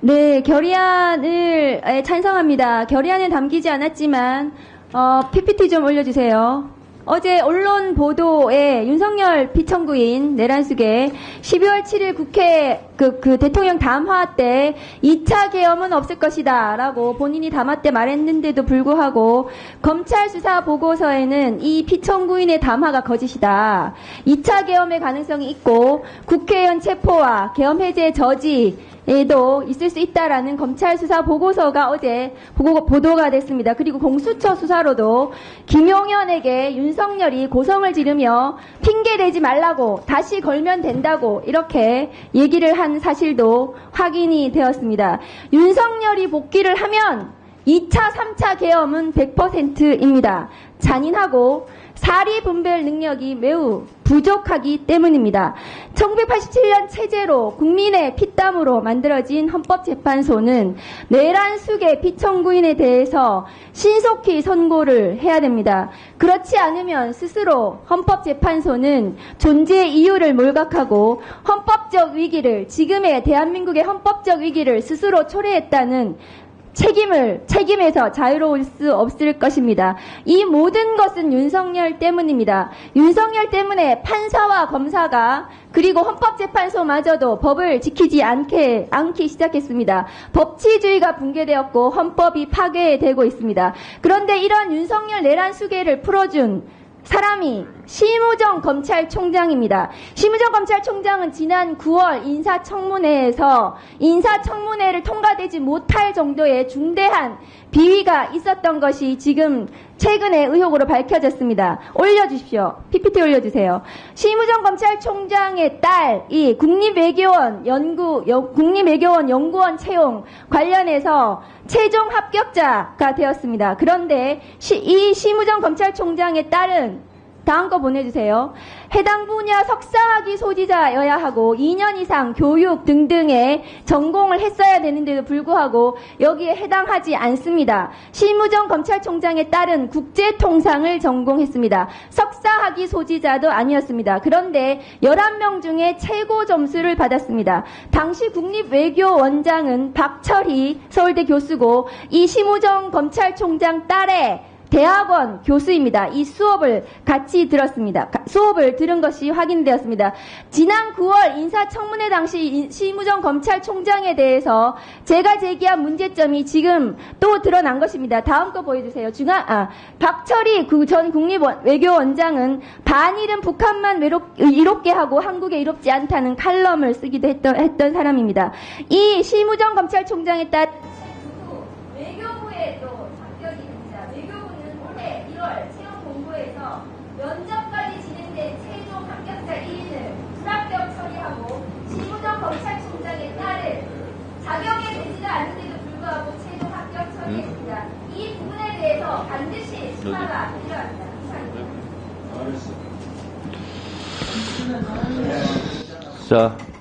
네, 결의안을 찬성합니다. 결의안은 담기지 않았지만 PPT 좀 올려주세요. 어제 언론 보도에 윤석열 피청구인 내란숙의 12월 7일 국회 대통령 담화 때 2차 계엄은 없을 것이다 라고 본인이 담화 때 말했는데도 불구하고 검찰 수사 보고서에는 이 피청구인의 담화가 거짓이다. 2차 계엄의 가능성이 있고 국회의원 체포와 계엄 해제 저지 에도 있을 수 있다라는 검찰 수사 보고서가 어제 보도가 됐습니다. 그리고 공수처 수사로도 김용현에게 윤석열이 고성을 지르며 핑계대지 말라고 다시 걸면 된다고 이렇게 얘기를 한 사실도 확인이 되었습니다. 윤석열이 복귀를 하면 2차, 3차 계엄은 100%입니다. 잔인하고 사리 분별 능력이 매우 부족하기 때문입니다. 1987년 체제로 국민의 피땀으로 만들어진 헌법재판소는 내란숙의 피청구인에 대해서 신속히 선고를 해야 됩니다. 그렇지 않으면 스스로 헌법재판소는 존재의 이유를 몰각하고 헌법적 위기를, 지금의 대한민국의 헌법적 위기를 스스로 초래했다는 책임에서 자유로울 수 없을 것입니다. 이 모든 것은 윤석열 때문입니다. 윤석열 때문에 판사와 검사가 그리고 헌법재판소마저도 법을 지키지 않기 시작했습니다. 법치주의가 붕괴되었고 헌법이 파괴되고 있습니다. 그런데 이런 윤석열 내란 수계를 풀어준 사람이 심우정 검찰총장입니다. 심우정 검찰총장은 지난 9월 인사청문회에서 인사청문회를 통과되지 못할 정도의 중대한 비위가 있었던 것이 지금 최근에 의혹으로 밝혀졌습니다. 올려주십시오. PPT 올려주세요. 심우정 검찰총장의 딸이 국립외교원 연구원 채용 관련해서 최종 합격자가 되었습니다. 그런데 이 심우정 검찰총장의 딸은 다음 거 보내주세요. 해당 분야 석사학위 소지자여야 하고 2년 이상 교육 등등의 전공을 했어야 되는데도 불구하고 여기에 해당하지 않습니다. 심우정 검찰총장의 딸은 국제통상을 전공했습니다. 석사학위 소지자도 아니었습니다. 그런데 11명 중에 최고 점수를 받았습니다. 당시 국립외교원장은 박철희 서울대 교수고 이 심우정 검찰총장 딸의 대학원 교수입니다. 이 수업을 같이 들었습니다. 수업을 들은 것이 확인되었습니다. 지난 9월 인사청문회 당시 심우정 검찰총장에 대해서 제가 제기한 문제점이 지금 또 드러난 것입니다. 다음 거 보여주세요. 박철희 전 국립외교원장은 반일은 북한만 이롭게 하고 한국에 이롭지 않다는 칼럼을 쓰기도 했던 사람입니다. 이 심우정 검찰총장에 따라 외교부에 또 올해 1월 채용 공고에서 면접까지 진행된 최종 합격자 1인을 불합격 처리하고 심우정 검찰총장의 딸을 자격에 되지도 않는데도 불구하고 최종 합격 처리했습니다. 이 부분에 대해서 반드시 수사가 필요합니다. 이상입니다. 자.